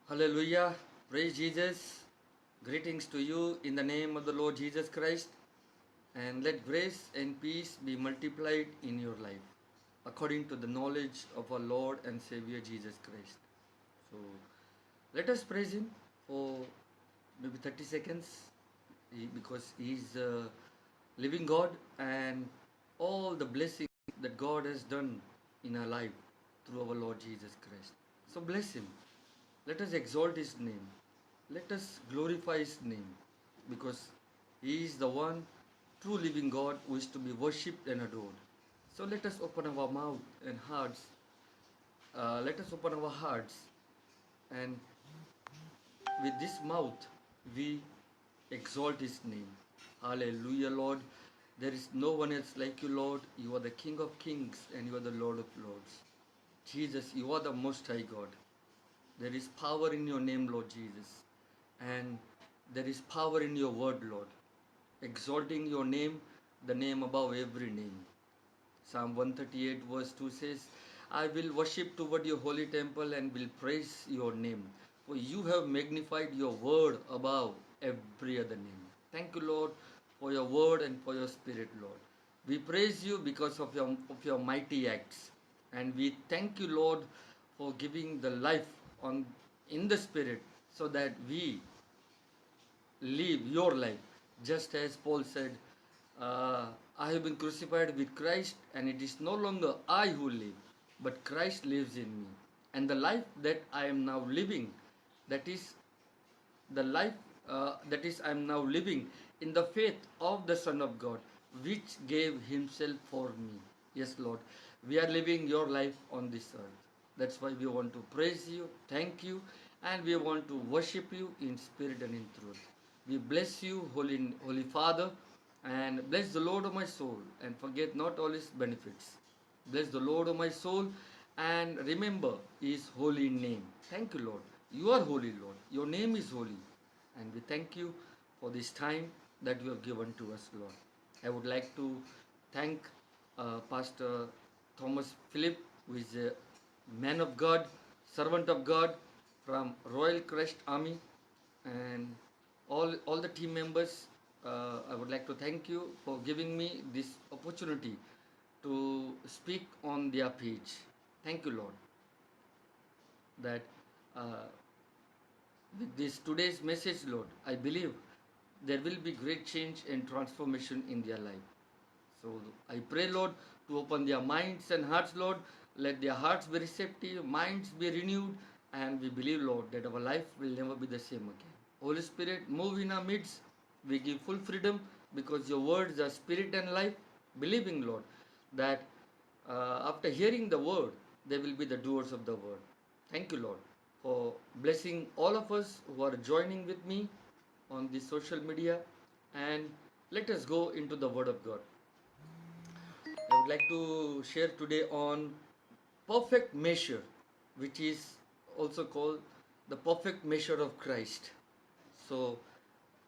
Hallelujah. Praise Jesus. Greetings to you in the name of the Lord Jesus Christ. And let grace and peace be multiplied in your life according to the knowledge of our Lord and Savior Jesus Christ. So let us praise Him for maybe 30 seconds because He is a living God and all the blessings that God has done in our life through our Lord Jesus Christ. So bless Him. Let us exalt His name. Let us glorify His name because He is the one true living God who is to be worshipped and adored. So let us open our mouth and hearts. Let us open our hearts, and with this mouth we exalt His name. Hallelujah, Lord. There is no one else like you, Lord. You are the King of kings and you are the Lord of lords. Jesus, you are the Most High God. There is power in your name, Lord Jesus. And there is power in your word, Lord. Exalting your name, the name above every name. Psalm 138 verse 2 says, I will worship toward your holy temple and will praise your name. For you have magnified your word above every other name. Thank you, Lord, for your word and for your spirit, Lord. We praise you because of your mighty acts. And we thank you, Lord, for giving the life on in the spirit so that we live your life. Just as Paul said, I have been crucified with Christ, and it is no longer I who live, but Christ lives in me. And the life that I am now living, that is the life that is I am now living in the faith of the Son of God, which gave Himself for me. Yes, Lord, we are living your life on this earth. That's why we want to praise you, thank you, and we want to worship you in spirit and in truth. We bless you, Holy Father, and bless the Lord of my soul, and forget not all His benefits. Bless the Lord of my soul, and remember His holy name. Thank you, Lord. You are holy, Lord. Your name is holy. And we thank you for this time that you have given to us, Lord. I would like to thank Pastor Thomas Philip, who is a man of God, servant of God from Royal Crest Army, and all the team members. I would like to thank you for giving me this opportunity to speak on their page. Thank you, Lord, that uh, with this today's message, Lord, I believe there will be great change and transformation in their life. So I pray, Lord, to open their minds and hearts, Lord. Let their hearts be receptive, minds be renewed, and we believe, Lord, that our life will never be the same again. Holy Spirit, move in our midst. We give full freedom because your words are spirit and life. Believing, Lord, that after hearing the word, they will be the doers of the word. Thank you, Lord, for blessing all of us who are joining with me on the social media. And let us go into the word of God. I would like to share today on perfect measure, which is also called the perfect measure of Christ. So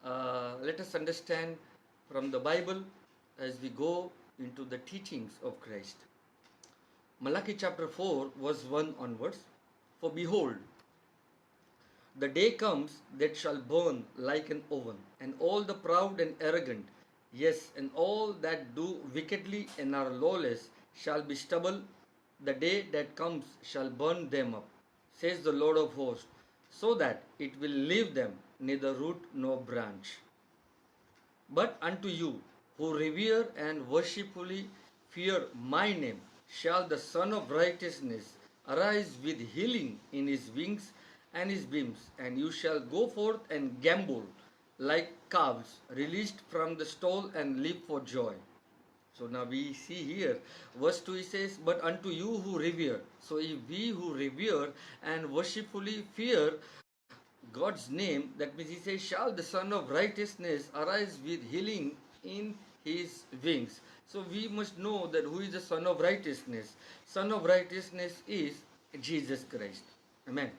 let us understand from the Bible as we go into the teachings of Christ. Malachi chapter 4 verse 1 onwards. For behold, the day comes that shall burn like an oven, and all the proud and arrogant, yes, and all that do wickedly and are lawless, shall be stubble. The day that comes shall burn them up, says the Lord of hosts, so that it will leave them neither root nor branch. But unto you, who revere and worshipfully fear my name, shall the Son of Righteousness arise with healing in his wings and his beams, and you shall go forth and gambol like calves released from the stall and leap for joy. So now we see here, verse 2 it says, but unto you who revere. So if we who revere and worshipfully fear God's name, that means he says, shall the Son of Righteousness arise with healing in his wings. So we must know that who is the Son of Righteousness. Son of Righteousness is Jesus Christ. Amen.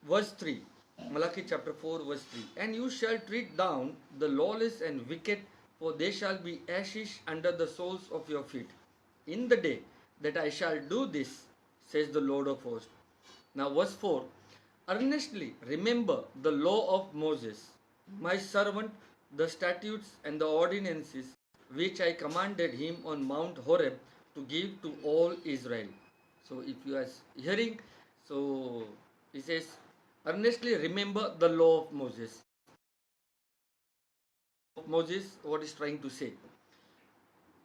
Verse 3, Malachi chapter 4 verse 3. And you shall tread down the lawless and wicked, for they shall be ashes under the soles of your feet. In the day that I shall do this, says the Lord of hosts. Now verse 4, earnestly remember the law of Moses, my servant, the statutes and the ordinances which I commanded him on Mount Horeb to give to all Israel. So if you are hearing, so it says, earnestly remember the law of Moses. Moses, what is trying to say?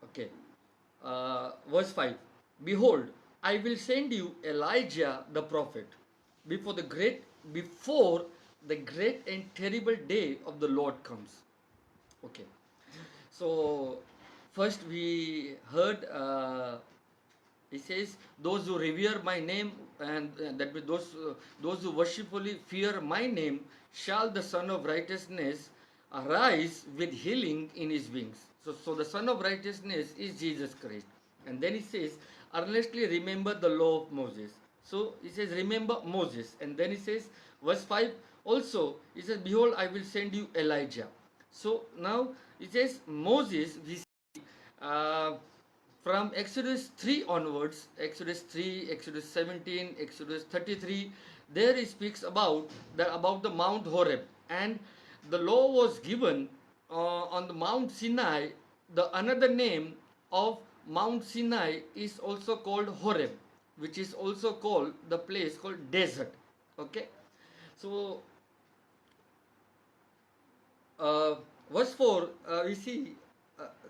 Okay. Verse 5. Behold, I will send you Elijah the prophet before the great and terrible day of the Lord comes. Okay. So first we heard he says, those who revere my name and that means those who worshipfully fear my name shall the Son of Righteousness arise with healing in his wings. So the Son of Righteousness is Jesus Christ. And then he says, earnestly remember the law of Moses. So he says, remember Moses. And then he says, verse 5 also, he says, behold, I will send you Elijah. So now it says, Moses, we see, from Exodus 3 onwards, Exodus 3, Exodus 17, Exodus 33, there he speaks about the Mount Horeb, and the law was given on the Mount Sinai. The another name of Mount Sinai is also called Horeb, which is also called the place called desert. Okay, so verse 4, we see,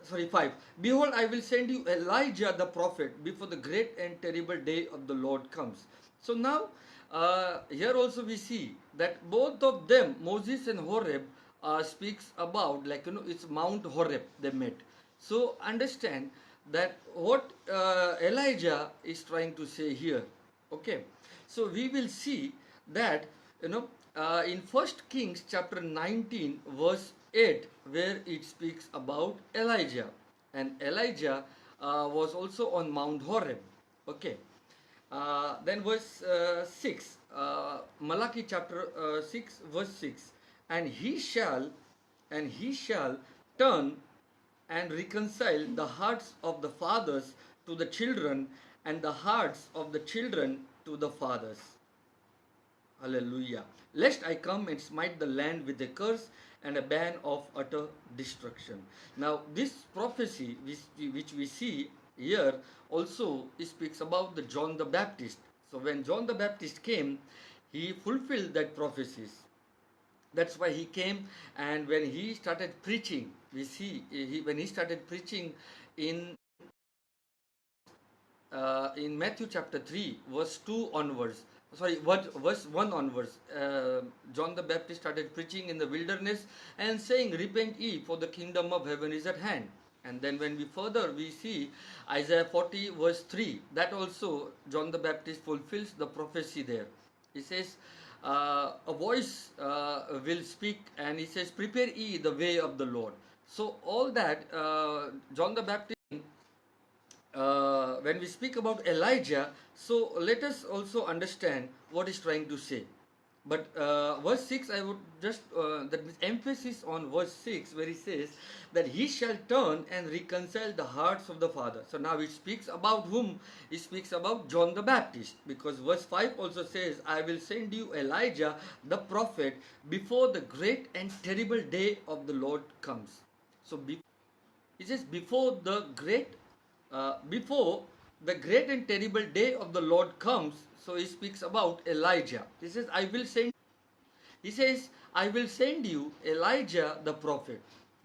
5. Behold, I will send you Elijah the prophet before the great and terrible day of the Lord comes. So now, here also we see that both of them, Moses and Horeb, speaks about, like, it's Mount Horeb they met. So understand that what Elijah is trying to say here. Okay, so we will see that, in First Kings chapter 19 verse 8, where it speaks about Elijah, and Elijah was also on Mount Horeb. Okay, then verse 6, Malachi chapter 6 verse 6, and he shall turn and reconcile the hearts of the fathers to the children, and the hearts of the children to the fathers. Hallelujah. Lest I come and smite the land with a curse and a ban of utter destruction. Now, this prophecy which we see here also speaks about the John the Baptist. So when John the Baptist came, he fulfilled that prophecies. That's why he came, and when he started preaching, we see when he started preaching in Matthew chapter 3 verse 2 onwards, verse 1 onwards, John the Baptist started preaching in the wilderness and saying, repent ye, for the kingdom of heaven is at hand. And then when we see Isaiah 40 verse 3, that also John the Baptist fulfills the prophecy there. He says, a voice will speak, and he says, prepare ye the way of the Lord. So all that John the Baptist, when we speak about Elijah, so let us also understand what he's trying to say. But verse 6, I would just, that means emphasis on verse 6, where he says that he shall turn and reconcile the hearts of the father. So now it speaks about whom? It speaks about John the Baptist, because verse 5 also says, I will send you Elijah the prophet before the great and terrible day of the Lord comes. So it says before the great and terrible day of the Lord comes. So he speaks about Elijah. He says, I will send you Elijah the prophet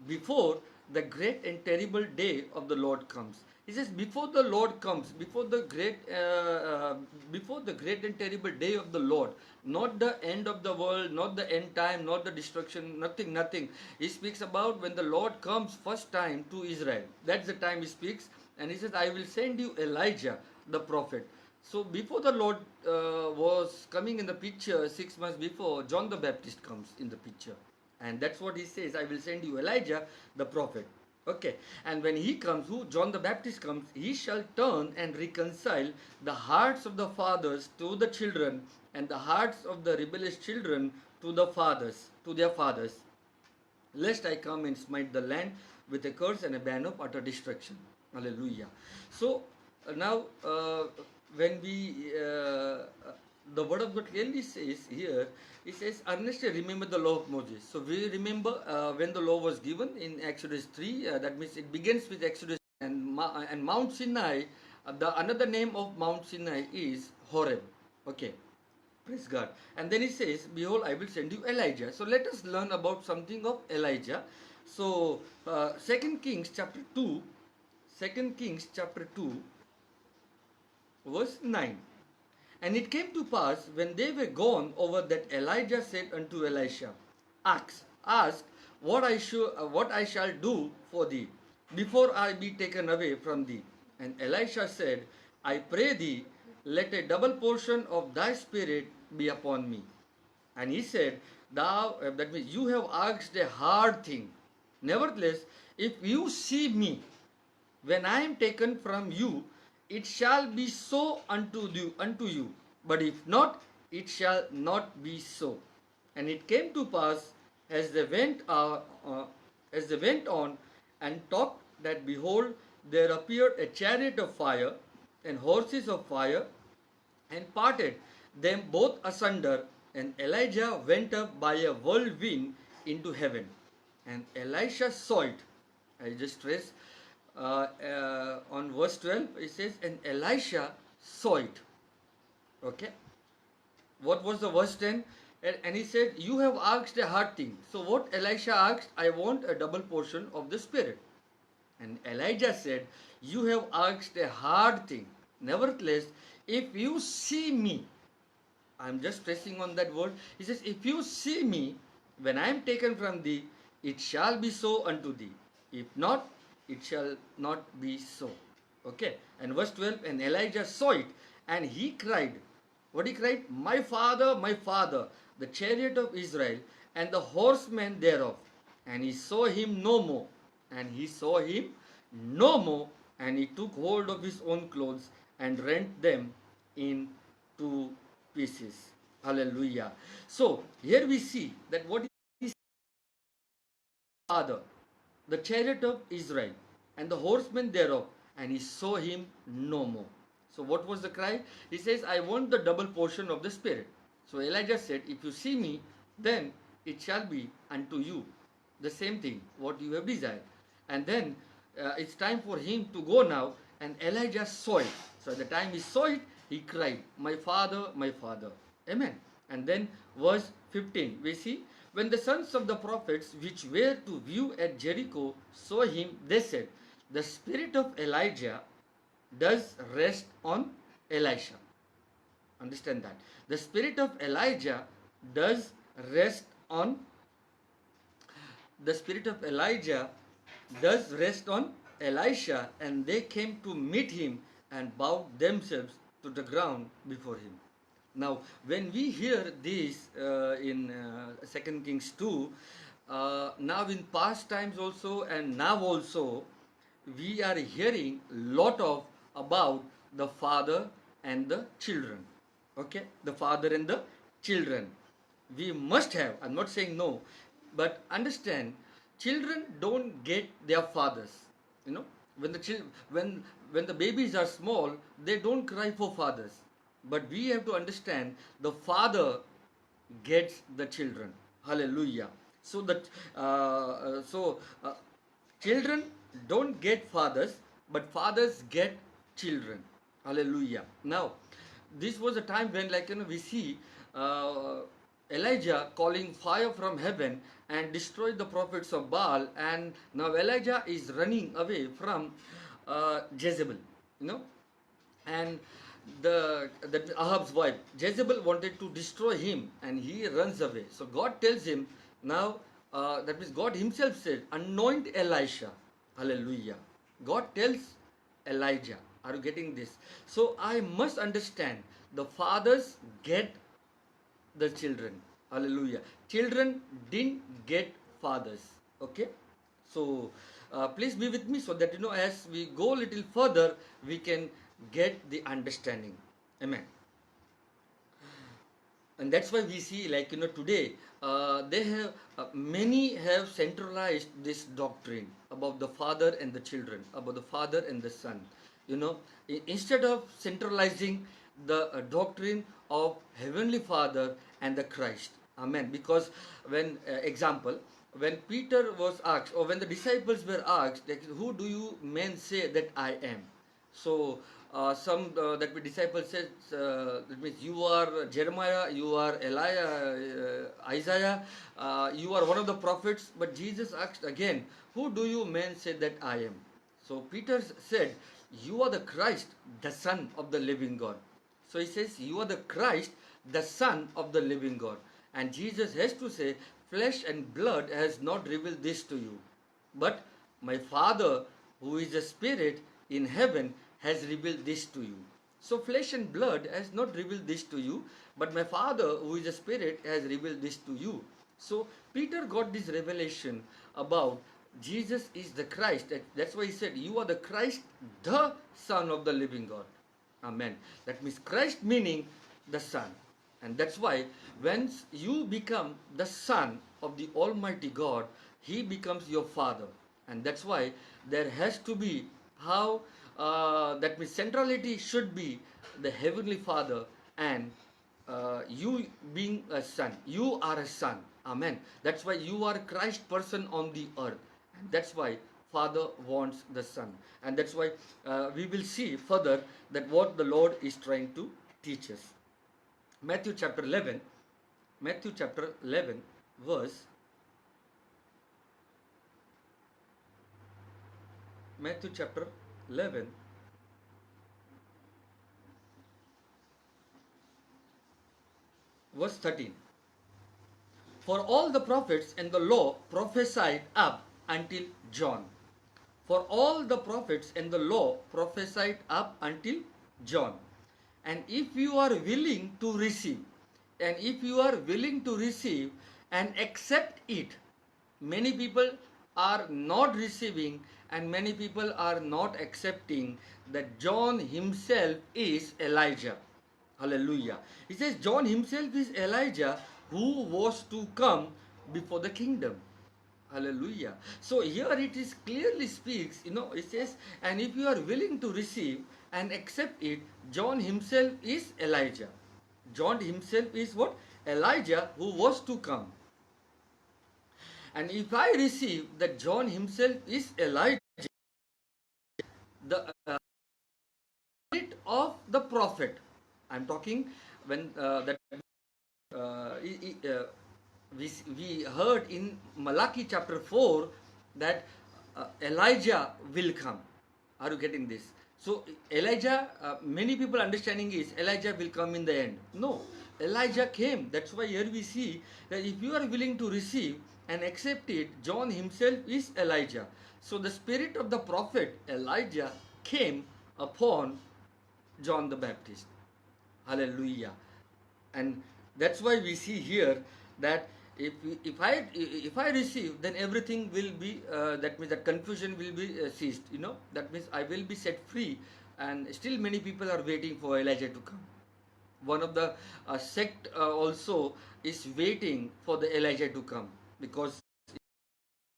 before the great and terrible day of the Lord comes. He says, before the Lord comes, before the great and terrible day of the Lord, not the end of the world, not the end time, not the destruction, nothing. He speaks about when the Lord comes first time to Israel. That's the time he speaks. And he says, I will send you Elijah the prophet. So before the Lord was coming in the picture, 6 months before, John the Baptist comes in the picture. And that's what he says, I will send you Elijah the prophet. Okay, and when he comes, John the Baptist comes, he shall turn and reconcile the hearts of the fathers to the children, and the hearts of the rebellious children to their fathers, lest I come and smite the land with a curse and a ban of utter destruction. Hallelujah. So now when we the word of God clearly says here, it says, earnestly remember the law of Moses. So we remember when the law was given in Exodus 3, that means it begins with Exodus and Mount Sinai. The another name of Mount Sinai is Horeb. Okay, praise God. And then he says, behold, I will send you Elijah. So let us learn about something of Elijah. So 2 Kings chapter 2, 2 Kings chapter 2, verse 9. And it came to pass, when they were gone over, that Elijah said unto Elisha, ask what I shall do for thee, before I be taken away from thee. And Elisha said, I pray thee, let a double portion of thy spirit be upon me. And he said, that means you have asked a hard thing. Nevertheless, if you see me, when I am taken from you, it shall be so unto you. But if not, it shall not be so. And it came to pass, as they went on and talked, that behold, there appeared a chariot of fire and horses of fire, and parted them both asunder. And Elijah went up by a whirlwind into heaven. And Elisha saw it. I just stress on verse 12, it says, and Elisha saw it. Okay. What was the verse 10? And he said, you have asked a hard thing. So what Elisha asked, I want a double portion of the Spirit. And Elijah said, you have asked a hard thing. Nevertheless, if you see me, I'm just stressing on that word. He says, if you see me, when I am taken from thee, it shall be so unto thee. If not, it shall not be so. Okay. And verse 12, and Elijah saw it, and he cried. What he cried? My father, the chariot of Israel, and the horsemen thereof. And he saw him no more. And he saw him no more. And he took hold of his own clothes and rent them in two pieces. Hallelujah. So here we see that what is father, the chariot of Israel, and the horsemen thereof, and he saw him no more. So what was the cry? He says, I want the double portion of the Spirit. So Elijah said, if you see me, then it shall be unto you the same thing, what you have desired. And then it's time for him to go now, and Elijah saw it. So at the time he saw it, he cried, my father, my father. Amen. And then verse 15, we see, when the sons of the prophets which were to view at Jericho saw him, they said, the spirit of Elijah does rest on Elisha. Understand that. The spirit of Elijah does rest on Elisha, and they came to meet him and bowed themselves to the ground before him. Now, when we hear this in 2 Kings 2, now in past times also and now also, we are hearing lot of about the father and the children. Okay, the father and the children. We must have, I'm not saying no, but understand, children don't get their fathers. You know, when the babies are small, they don't cry for fathers. But we have to understand the father gets the children. Hallelujah. So that children don't get fathers, but fathers get children. Hallelujah. Now, this was a time when, we see Elijah calling fire from heaven and destroyed the prophets of Baal, and now Elijah is running away from Jezebel, and the Ahab's wife Jezebel wanted to destroy him, and he runs away. So God tells him now, that means God himself said, anoint Elisha. Hallelujah. God tells Elijah. Are you getting this? So I must understand, the fathers get the children. Hallelujah. Children didn't get fathers. Okay. So please be with me so that as we go a little further, we can get the understanding. Amen. And that's why we see, today, they have many have centralized this doctrine about the father and the children, about the father and the son. Instead of centralizing, the doctrine of Heavenly Father and the Christ. Amen. Because when, example, when Peter was asked, or when the disciples were asked, like, who do you men say that I am? So some that the disciples said, that means you are Jeremiah, you are Isaiah, you are one of the prophets. But Jesus asked again, who do you men say that I am? So Peter said, you are the Christ, the Son of the living God. So he says, you are the Christ, the Son of the living God. And Jesus has to say, flesh and blood has not revealed this to you, but my Father who is a spirit in heaven has revealed this to you. So flesh and blood has not revealed this to you, but my Father who is a spirit has revealed this to you. So Peter got this revelation about Jesus is the Christ. That's why he said, you are the Christ, the Son of the living God. Amen. That means Christ meaning the Son. And that's why when you become the Son of the Almighty God, He becomes your Father. And that's why there has to be how, that means centrality should be the Heavenly Father, and you being a son. You are a son. Amen. That's why you are Christ person on the earth. And that's why Father wants the Son. And that's why we will see further that what the Lord is trying to teach us. Matthew chapter 11, verse, Matthew chapter 11, verse 13. For all the prophets and the law prophesied up until John. For all the prophets and the law prophesied up until John. And if you are willing to receive, and accept it, many people are not receiving and many people are not accepting that John himself is Elijah. Hallelujah. He says John himself is Elijah who was to come before the kingdom. Hallelujah. So here it is clearly speaks, it says, and if you are willing to receive and accept it, John himself is Elijah. John himself is what? Elijah who was to come. And if I receive that John himself is Elijah, the spirit of the prophet, I'm talking when we heard in Malachi chapter 4 that Elijah will come. Are you getting this? So Elijah, many people understanding is Elijah will come in the end. No, Elijah came. That's why here we see that if you are willing to receive and accept it, John himself is Elijah. So the spirit of the prophet Elijah came upon John the Baptist. Hallelujah. And that's why we see here that if I receive, then everything will be that means that confusion will be ceased. That means I will be set free. And still many people are waiting for Elijah to come. One of the sect also is waiting for the Elijah to come, because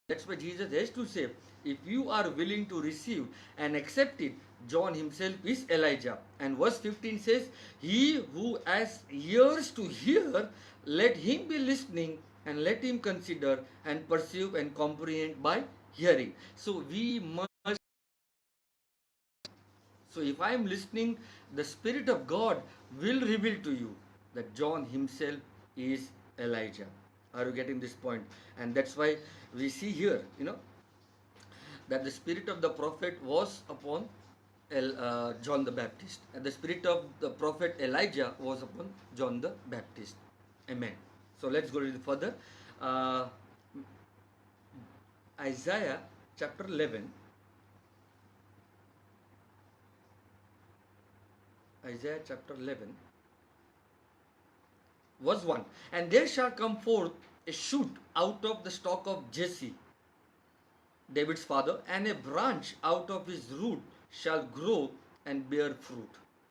that's why Jesus has to say, if you are willing to receive and accept it, John himself is Elijah. And verse 15 says, he who has ears to hear, let him be listening, and let him consider and perceive and comprehend by hearing. So we must. So if I am listening, the Spirit of God will reveal to you that John himself is Elijah. Are you getting this point? And that's why we see here, that the spirit of the prophet was upon John the Baptist, and the spirit of the prophet Elijah was upon John the Baptist. Amen. So let's go a little further. Isaiah chapter 11. Isaiah chapter 11, verse 1. And there shall come forth a shoot out of the stock of Jesse, David's father, and a branch out of his root shall grow and bear fruit.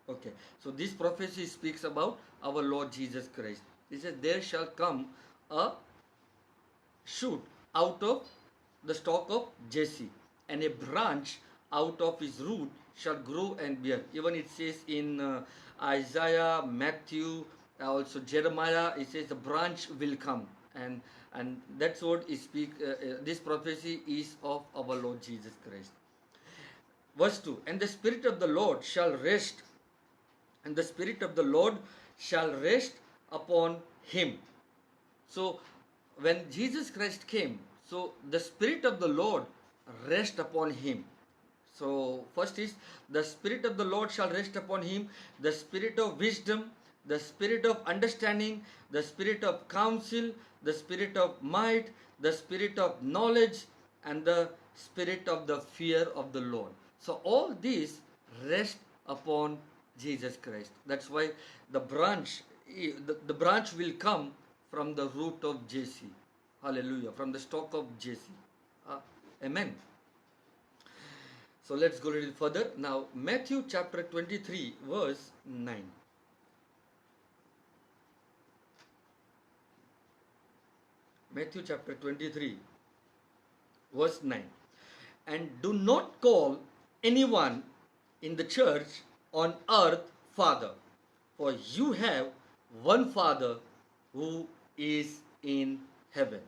Okay, so this prophecy speaks about our Lord Jesus Christ. It says, there shall come a shoot out of the stock of Jesse, and a branch out of his root shall grow and bear. Even it says in Isaiah, Matthew, also Jeremiah, it says the branch will come. And that's what is speak. This prophecy is of our Lord Jesus Christ. Verse 2, and the Spirit of the Lord shall rest, and the Spirit of the Lord shall rest upon him. So, when Jesus Christ came, so the Spirit of the Lord rest upon him. So, first is the Spirit of the Lord shall rest upon him, the Spirit of wisdom, the Spirit of understanding, the Spirit of counsel, the Spirit of might, the Spirit of knowledge, and the Spirit of the fear of the Lord. So, all these rest upon Jesus Christ. That's why the branch, the branch will come from the root of Jesse. Hallelujah. From the stock of Jesse. Amen. So let's go a little further. Now, Matthew chapter 23, verse 9. Matthew chapter 23, verse 9. And do not call anyone in the church on earth Father, for you have one Father who is in heaven.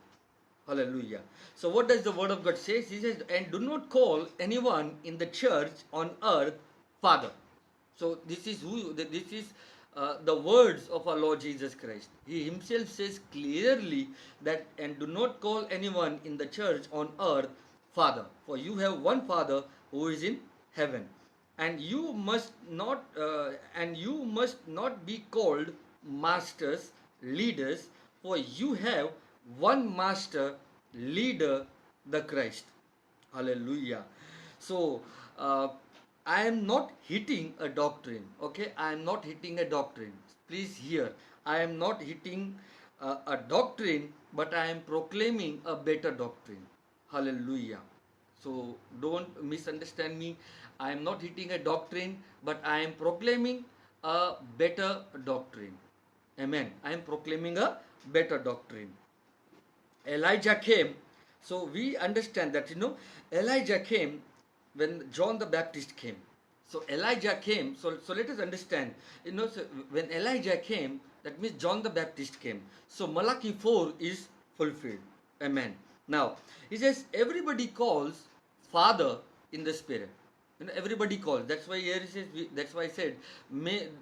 Hallelujah. So what does the word of God say? He says, and do not call anyone in the church on earth Father. So this is the words of our Lord Jesus Christ. He himself says clearly that, and do not call anyone in the church on earth Father, for you have one Father who is in heaven, and you must not be called masters, leaders, for you have one master, leader, the Christ. Hallelujah. So I am not hitting a doctrine. Okay, I am not hitting a doctrine. Please hear, I am not hitting a doctrine, but I am proclaiming a better doctrine. Hallelujah. So don't misunderstand me. I am not hitting a doctrine, but I am proclaiming a better doctrine. Amen. I am proclaiming a better doctrine. Elijah came. So we understand that, Elijah came when John the Baptist came. So Elijah came. So let us understand, so when Elijah came, that means John the Baptist came. So Malachi 4 is fulfilled. Amen. Now, he says, everybody calls Father in the Spirit. Everybody calls. That's why here he says. That's why I said,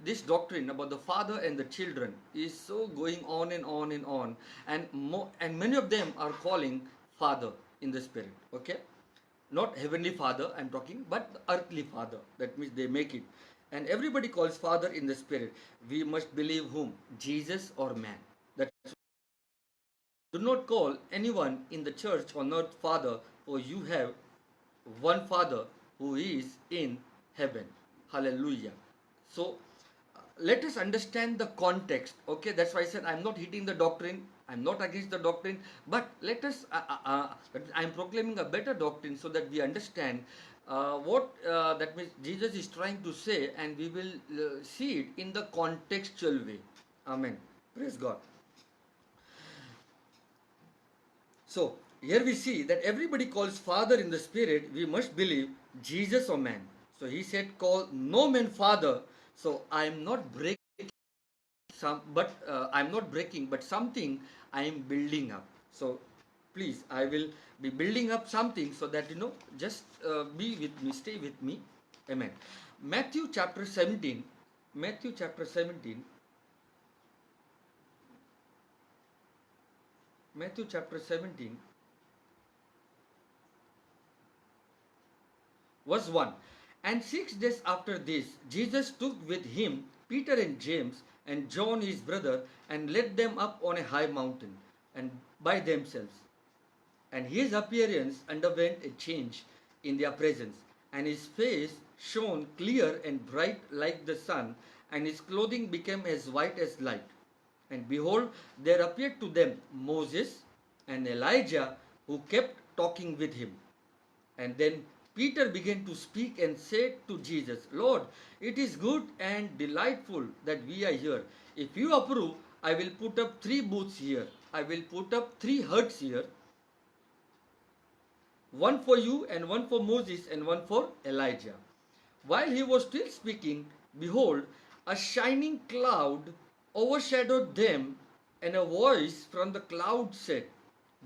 this doctrine about the father and the children is so going on and on and on, and many of them are calling Father in the Spirit. Okay, not heavenly Father I'm talking, but earthly Father. That means they make it, and everybody calls Father in the Spirit. We must believe whom? Jesus or man. That's do not call anyone in the church on earth Father, for you have one Father who is in heaven. Hallelujah. So let us understand the context. Okay, that's why I said I'm not hitting the doctrine, I'm not against the doctrine, but let us I'm proclaiming a better doctrine so that we understand what that means Jesus is trying to say, and we will see it in the contextual way. Amen. Praise God. So here we see that everybody calls Father in the Spirit. We must believe Jesus or man. So he said, call no man Father. So I am not breaking but something I am building up. So please, I will be building up something so that just be with me, stay with me. Amen. Matthew chapter 17. Matthew chapter 17. Matthew chapter 17. Verse 1. And 6 days after this, Jesus took with him Peter and James and John his brother, and led them up on a high mountain and by themselves. And his appearance underwent a change in their presence, and his face shone clear and bright like the sun, and his clothing became as white as light. And behold, there appeared to them Moses and Elijah, who kept talking with him. And then Peter began to speak and said to Jesus, Lord, it is good and delightful that we are here. If you approve, I will put up 3 booths here. I will put up 3 huts here. One for you, and one for Moses, and one for Elijah. While he was still speaking, behold, a shining cloud overshadowed them, and a voice from the cloud said,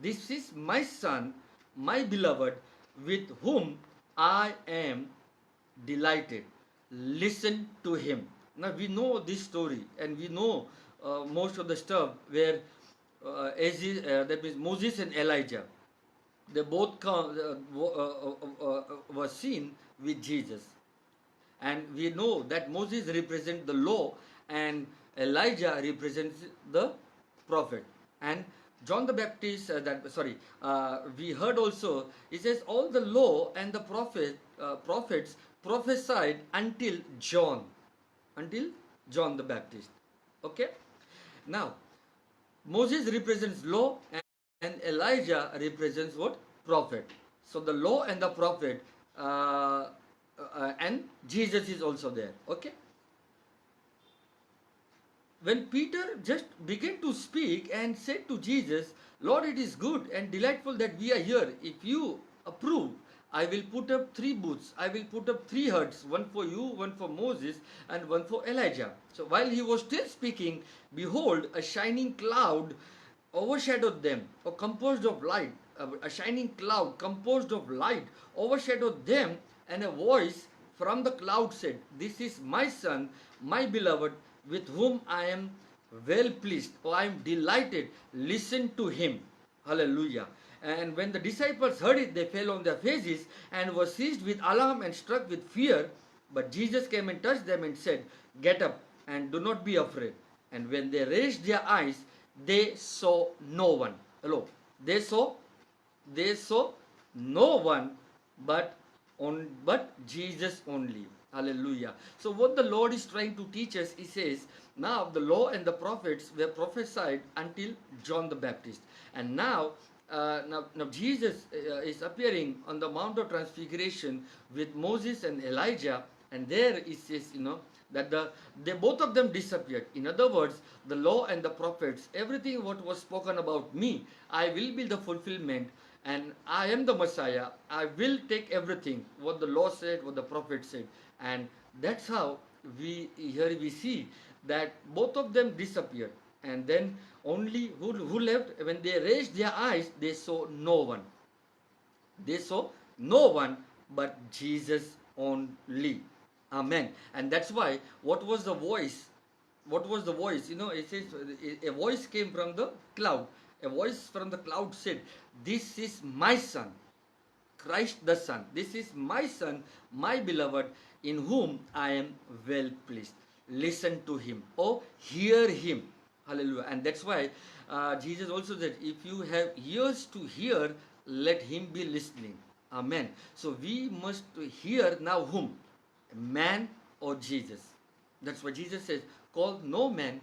"This is my son, my beloved, with whom I am delighted. Listen to him." Now we know this story, and we know most of the stuff where that means Moses and Elijah, they both were seen with Jesus. And we know that Moses represents the law and Elijah represents the prophet. And John the Baptist, we heard also, it says all the law and the prophets prophesied until John the Baptist. Okay? Now, Moses represents law and Elijah represents what? Prophet. So the law and the prophet and Jesus is also there. Okay? When Peter just began to speak and said to Jesus, "Lord, it is good and delightful that we are here. If you approve, I will put up 3 booths. I will put up 3 huts, one for you, one for Moses, and one for Elijah." So while he was still speaking, behold, a shining cloud overshadowed them, or composed of light. A shining cloud composed of light overshadowed them, and a voice from the cloud said, "This is my son, my beloved, with whom I am well pleased, or I am delighted. Listen to him." Hallelujah. And when the disciples heard it, they fell on their faces and were seized with alarm and struck with fear. But Jesus came and touched them and said, "Get up and do not be afraid." And when they raised their eyes, they saw no one. Hello. They saw no one but Jesus only. Hallelujah. So what the Lord is trying to teach us, he says, now the law and the prophets were prophesied until John the Baptist. And now Jesus is appearing on the Mount of Transfiguration with Moses and Elijah, and there it says, that they both of them disappeared. In other words, the law and the prophets, everything what was spoken about me, I will be the fulfillment, and I am the Messiah. I will take everything what the law said, what the prophet said. And that's how we see that both of them disappeared, and then only who left? When they raised their eyes, they saw no one. They saw no one but Jesus only. Amen. And that's why, what was the voice? It says a voice came from the cloud. A voice from the cloud said, "This is my son, Christ the Son. This is my son, my beloved, in whom I am well pleased. Listen to him." Oh, hear him. Hallelujah. And that's why Jesus also said, if you have ears to hear, let him be listening. Amen. So we must hear now whom? Man or Jesus. That's why Jesus says, "Call no man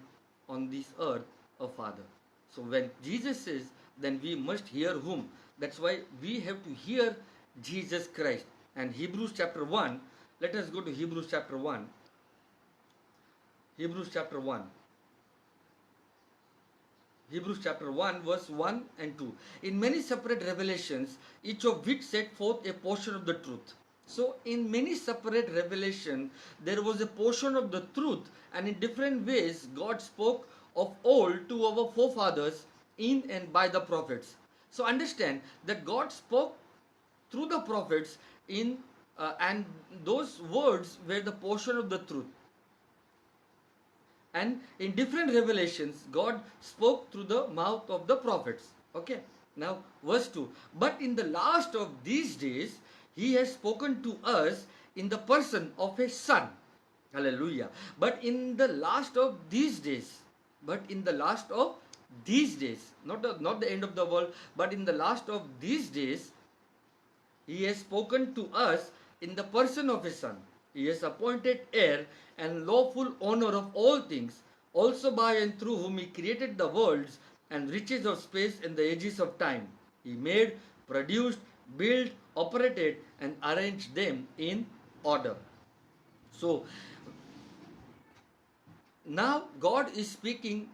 on this earth a father." So when Jesus says, then we must hear whom? That's why we have to hear Jesus Christ. And Hebrews chapter 1, let us go to Hebrews chapter 1. Hebrews chapter 1. Hebrews chapter 1 verse 1 and 2. In many separate revelations, each of which set forth a portion of the truth. So in many separate revelation, there was a portion of the truth, and in different ways God spoke of old to our forefathers in and by the prophets. So understand that God spoke through the prophets and those words were the portion of the truth. And in different revelations, God spoke through the mouth of the prophets. Okay. Now, verse 2. But in the last of these days, he has spoken to us in the person of a son. Hallelujah. But in the last of these days, not the end of the world, but in the last of these days, he has spoken to us in the person of his son. He has appointed heir and lawful owner of all things, also by and through whom he created the worlds and riches of space and the ages of time. He made, produced, built, operated, and arranged them in order. So now God is speaking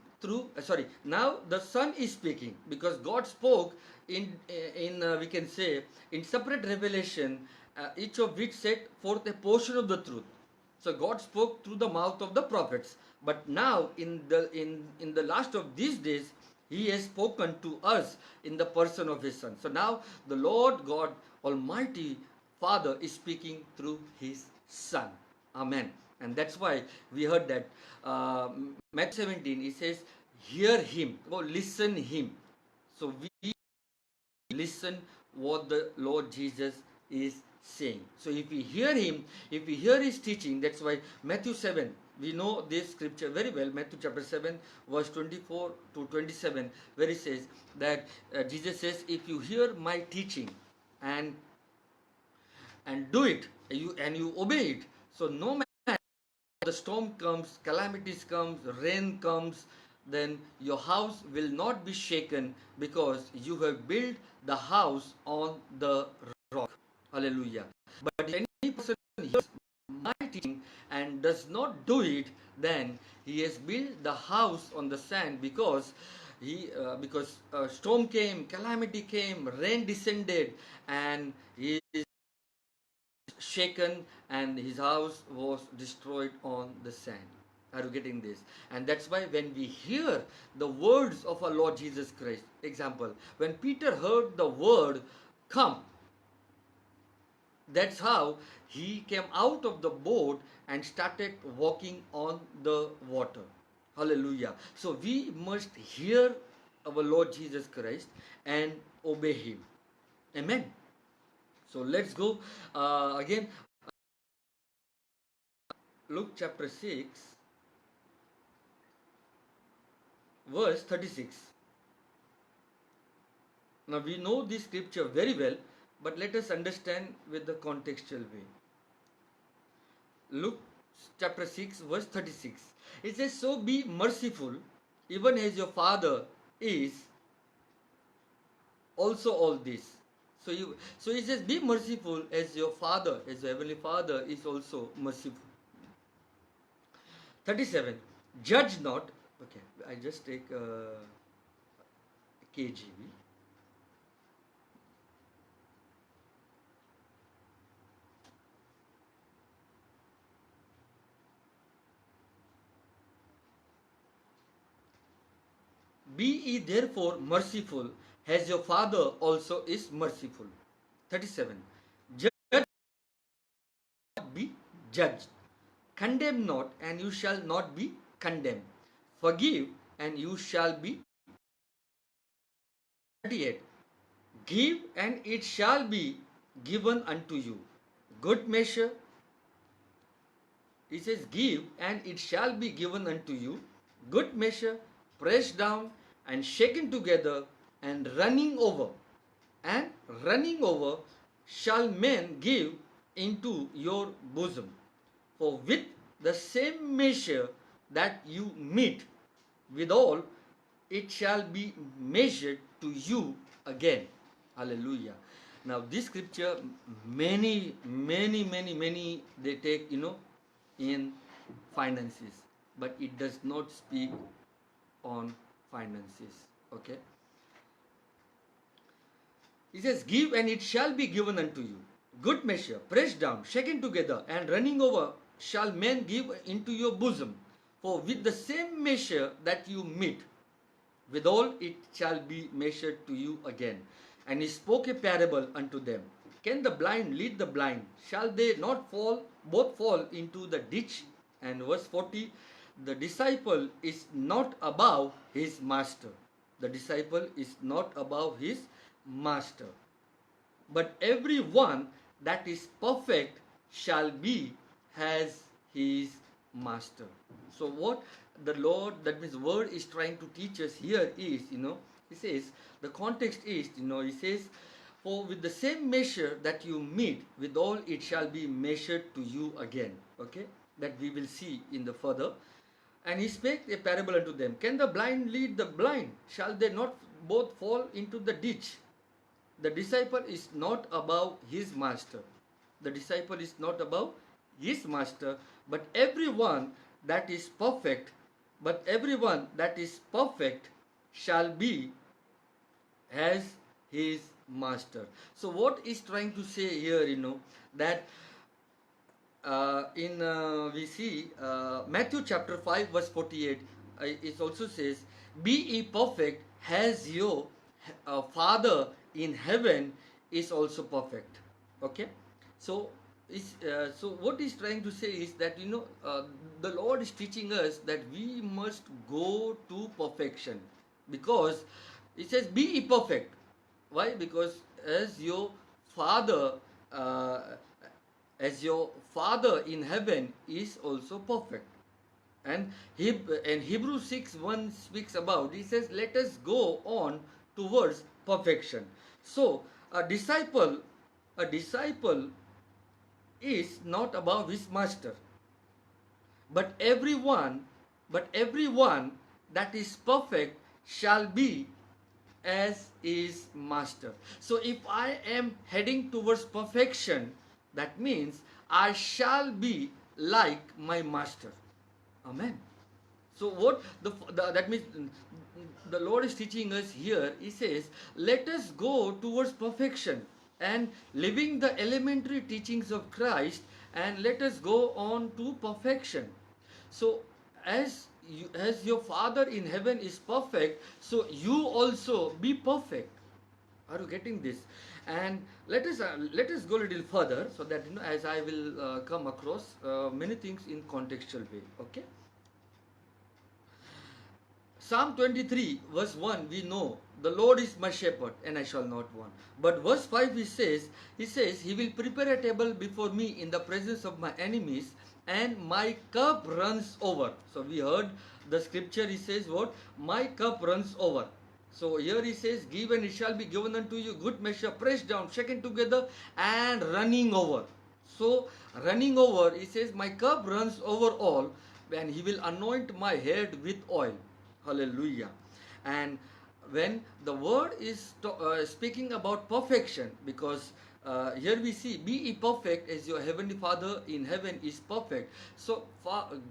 now the Son is speaking, because God spoke in we can say in separate revelation, each of which set forth a portion of the truth. So God spoke through the mouth of the prophets, but now in the last of these days, He has spoken to us in the person of His Son. So now the Lord God Almighty Father is speaking through His Son. Amen. And that's why we heard that Matthew 17, it says, hear Him, or listen Him. So we listen what the Lord Jesus is saying. So if we hear Him, if we hear His teaching, that's why Matthew 7, we know this scripture very well, Matthew chapter 7, verse 24 to 27, where it says that Jesus says, if you hear my teaching and do it, you obey it, so no matter the storm comes, calamities comes, rain comes, then your house will not be shaken, because you have built the house on the rock. Hallelujah. But if any person hears my teaching and does not do it, then he has built the house on the sand, because storm came, calamity came, rain descended, and he is shaken, and his house was destroyed on the sand. Are you getting this? And that's why when we hear the words of our Lord Jesus Christ, example, when Peter heard the word come, that's how he came out of the boat and started walking on the water. Hallelujah. So we must hear our Lord Jesus Christ and obey Him. Amen. So let's go again. Luke chapter 6, verse 36. Now we know this scripture very well, but let us understand with the contextual way. Luke chapter 6, verse 36. It says, so be merciful, even as your Father is also all this. So it says, be merciful as your Father, as your Heavenly Father is also merciful. 37. Judge not. Okay, I just take KJV. Be ye therefore merciful, as your Father also is merciful. 37. Judge not, be judged. Condemn not, and you shall not be condemned. Forgive, and you shall be. 38. Give, and it shall be given unto you. Good measure. It says, give, and it shall be given unto you. Good measure, pressed down and shaken together, and running over. And running over shall men give into your bosom. For with the same measure that you meet withal, it shall be measured to you again. Hallelujah. Now this scripture, many they take, in finances, but it does not speak on finances. Okay. It says, give, and it shall be given unto you. Good measure, pressed down, shaken together, and running over shall men give into your bosom. For with the same measure that you meet withal, it shall be measured to you again. And he spoke a parable unto them. Can the blind lead the blind? Shall they not both fall into the ditch? And verse 40, the disciple is not above his master. The disciple is not above his master. But every one that is perfect shall be as his master. So what the Lord, that means word, is trying to teach us here is, he says, the context is, he says, for with the same measure that you meet withal, it shall be measured to you again. Okay, that we will see in the further. And he spake a parable unto them. Can the blind lead the blind? Shall they not both fall into the ditch? The disciple is not above his master. The disciple is not above his master, but everyone that is perfect, shall be as his master. So what is trying to say here, that in we see Matthew chapter 5 verse 48, it also says, be ye perfect as your father in heaven is also perfect. Okay, so so what he's trying to say is that the Lord is teaching us that we must go to perfection, because it says be ye perfect. Why? Because as your father uh, as your father in heaven is also perfect. And Hebrews 6:1 speaks about, he says, let us go on towards perfection. So a disciple is not above his master, but everyone that is perfect shall be as is master. So if I am heading towards perfection, that means I shall be like my master. Amen. So what that means, the Lord is teaching us here. He says, let us go towards perfection and living the elementary teachings of Christ, and let us go on to perfection. So as your Father in heaven is perfect, so you also be perfect. Are you getting this? And let us go a little further, so that as I will come across many things in contextual way. Okay. Psalm 23 verse 1, we know the Lord is my shepherd and I shall not want. But verse 5 he says he will prepare a table before me in the presence of my enemies, and my cup runs over. So we heard the scripture, he says what? My cup runs over. So here he says, give and it shall be given unto you, good measure, pressed down, shaken together, and running over. So running over, he says, my cup runs over all, and he will anoint my head with oil. Hallelujah. And when the word is speaking about perfection, because here we see, be ye perfect as your heavenly Father in heaven is perfect. So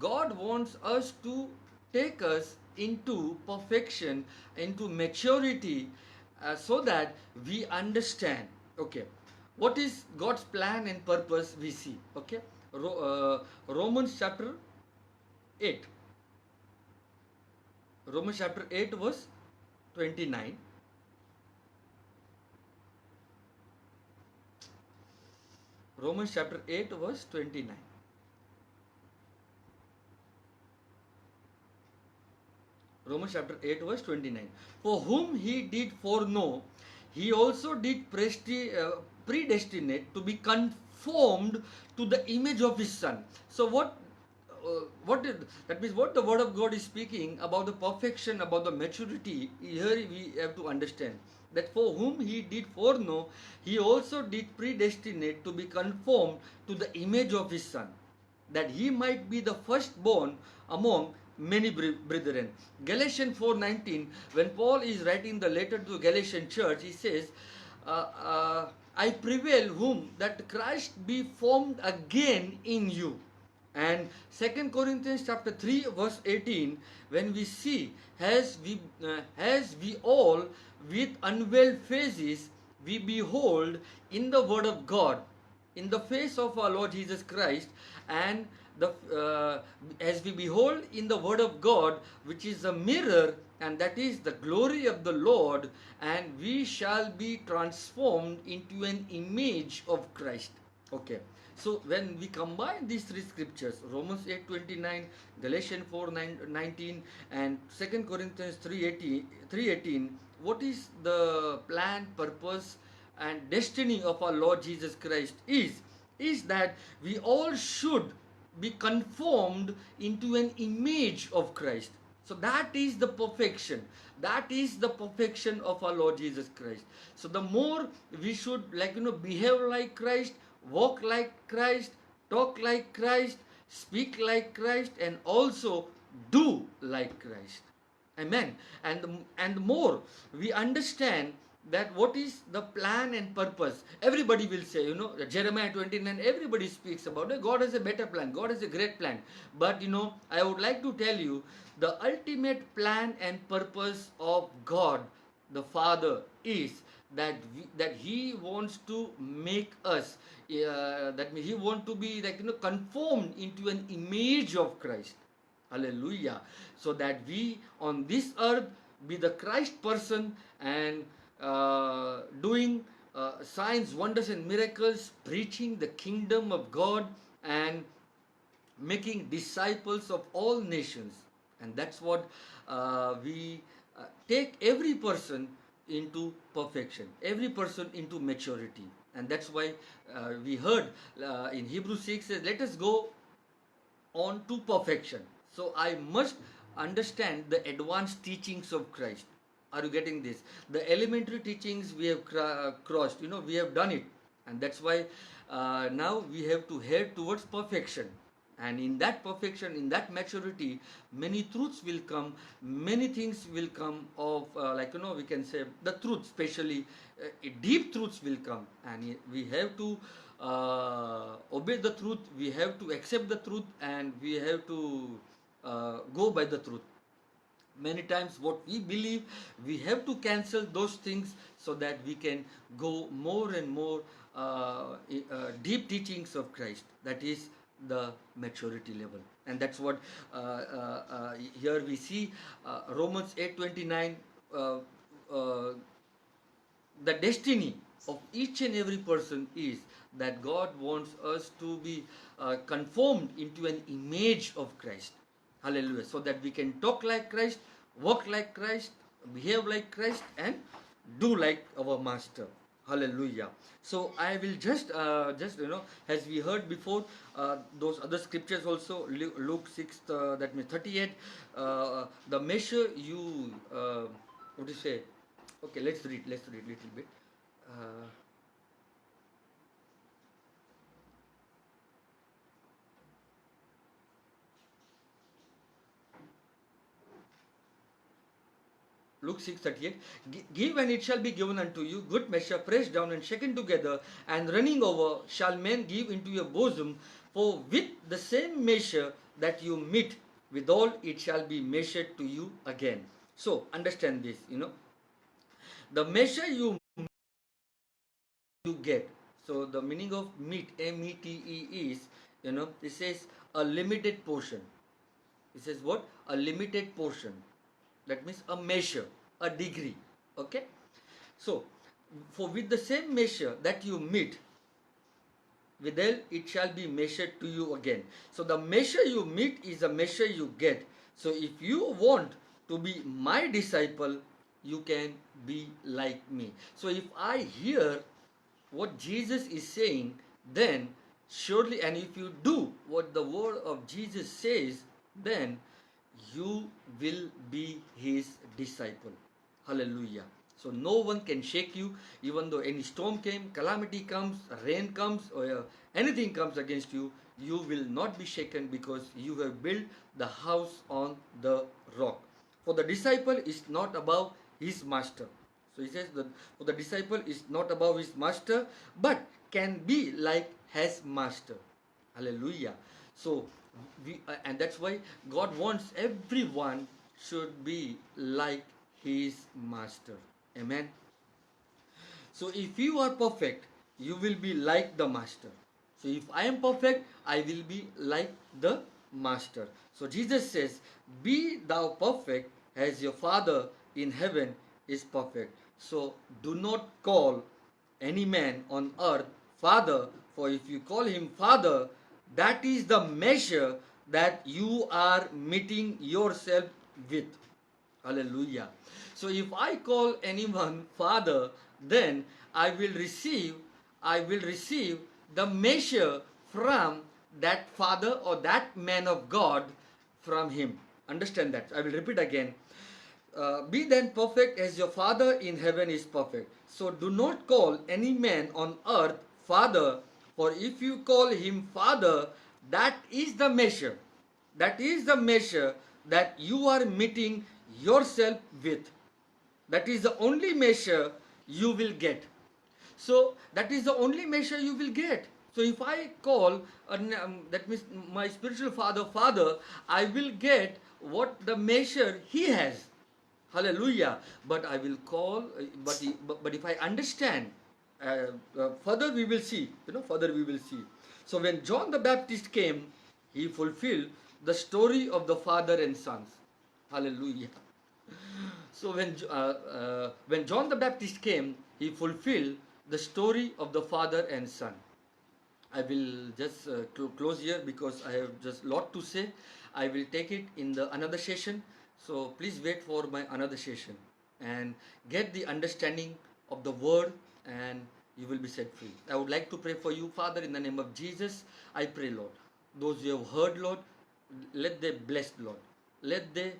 God wants us to take us into perfection, into maturity, so that we understand. Okay, what is God's plan and purpose, we see. Okay, Romans chapter 8. Romans chapter 8 verse 29. Romans chapter 8 verse 29. Romans chapter 8 verse 29. For whom he did foreknow, he also did predestinate to be conformed to the image of his son. So that means what the word of God is speaking about, the perfection, about the maturity. Here we have to understand that for whom he did foreknow, he also did predestinate to be conformed to the image of his son, that he might be the firstborn among many brethren. Galatians 4:19, when Paul is writing the letter to the Galatian church, he says, I prevail whom that Christ be formed again in you. And 2 Corinthians chapter 3 verse 18, when we see, as we all with unveiled faces we behold in the word of God, in the face of our Lord Jesus Christ, and as we behold in the word of God, which is a mirror, and that is the glory of the Lord, and we shall be transformed into an image of Christ. Okay. So when we combine these three scriptures, Romans 8:29, Galatians 4:19, and 2 Corinthians 3:18, what is the plan, purpose, and destiny of our Lord Jesus Christ is that we all should be conformed into an image of Christ. So that is the perfection. That is the perfection of our Lord Jesus Christ. So the more we should behave like Christ, walk like Christ, talk like Christ, speak like Christ, and also do like Christ. Amen. And more we understand that what is the plan and purpose. Everybody will say, Jeremiah 29, everybody speaks about it. God has a better plan. God has a great plan. But I would like to tell you, the ultimate plan and purpose of God the Father is that He wants to make us. That means He wants to be like conformed into an image of Christ. Hallelujah. So that we on this earth be the Christ person and doing signs, wonders, and miracles, preaching the kingdom of God and making disciples of all nations. And that's what we take every person into perfection, every person into maturity. And that's why we heard in Hebrews 6 says, let us go on to perfection. So I must understand the advanced teachings of Christ. Are you getting this? The elementary teachings we have crossed, we have done it. And that's why now we have to head towards perfection. And in that perfection, in that maturity, many truths will come, many things will come of, we can say the truth, especially deep truths will come. And we have to obey the truth, we have to accept the truth, and we have to go by the truth. Many times what we believe, we have to cancel those things so that we can go more and more deep teachings of Christ. That is the maturity level. And that's what here we see Romans 8:29, the destiny of each and every person is that God wants us to be conformed into an image of Christ. Hallelujah. So that we can talk like Christ, work like Christ, behave like Christ, and do like our Master. Hallelujah. So I will just as we heard before, those other scriptures also, Luke 6, that means 38, the measure you, what do you say? Okay, let's read a little bit. Luke 6:38, give and it shall be given unto you, good measure, pressed down and shaken together, and running over, shall men give into your bosom. For with the same measure that you meet withal, it shall be measured to you again. So understand this, the measure you get. So the meaning of meet, M-E-T-E, is, it says a limited portion. It says what? A limited portion. That means a measure, a degree. Okay. So for with the same measure that you meet, withal it shall be measured to you again. So the measure you meet is the measure you get. So if you want to be my disciple, you can be like me. So if I hear what Jesus is saying, then surely, and if you do what the word of Jesus says, then you will be his disciple. Hallelujah. So no one can shake you, even though any storm came, calamity comes, rain comes, or anything comes against you, you will not be shaken, because you have built the house on the rock. For the disciple is not above his master. So he says that for the disciple is not above his master, but can be like his master. Hallelujah. So and that's why God wants everyone should be like his master. Amen. So if you are perfect, you will be like the master. So if I am perfect, I will be like the master. So Jesus says, be thou perfect as your Father in heaven is perfect. So do not call any man on earth Father, for if you call him Father, that is the measure that you are meeting yourself with. Hallelujah. So if I call anyone Father, then I will receive the measure from that Father or that man of God from him. Understand that. I will repeat again. Be then perfect as your Father in heaven is perfect. So do not call any man on earth Father, for if you call him Father, that is the measure. That is the measure that you are meeting yourself with. That is the only measure you will get. So that is the only measure you will get. So if I call, that means my spiritual father, Father, I will get what the measure he has. Hallelujah. But I will call, but if I understand, further we will see, further we will see. So when John the Baptist came, he fulfilled the story of the father and sons. Hallelujah. So when John the Baptist came, he fulfilled the story of the father and son. I will just close here because I have just lot to say. I will take it in the another session. So please wait for my another session and get the understanding of the word, and you will be set free. I would like to pray for you, Father, in the name of Jesus. I pray, Lord, those you have heard, Lord, let they bless, Lord. Let they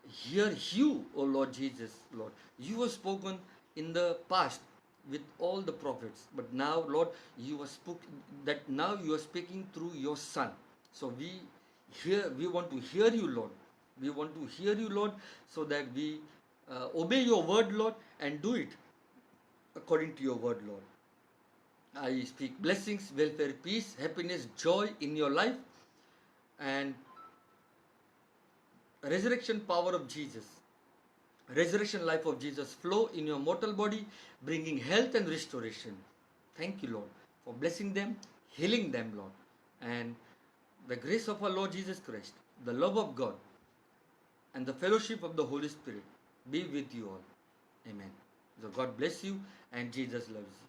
hear you, O Lord Jesus, Lord. You have spoken in the past with all the prophets, but now, Lord, you are now you are speaking through your Son. So we want to hear you, Lord. We want to hear you, Lord, so that we obey your word, Lord, and do it according to your word, Lord. I speak blessings, welfare, peace, happiness, joy in your life, and resurrection power of Jesus, resurrection life of Jesus flow in your mortal body, bringing health and restoration. Thank you, Lord, for blessing them, healing them, Lord. And the grace of our Lord Jesus Christ, the love of God, and the fellowship of the Holy Spirit be with you all. Amen. So God bless you, and Jesus loves you.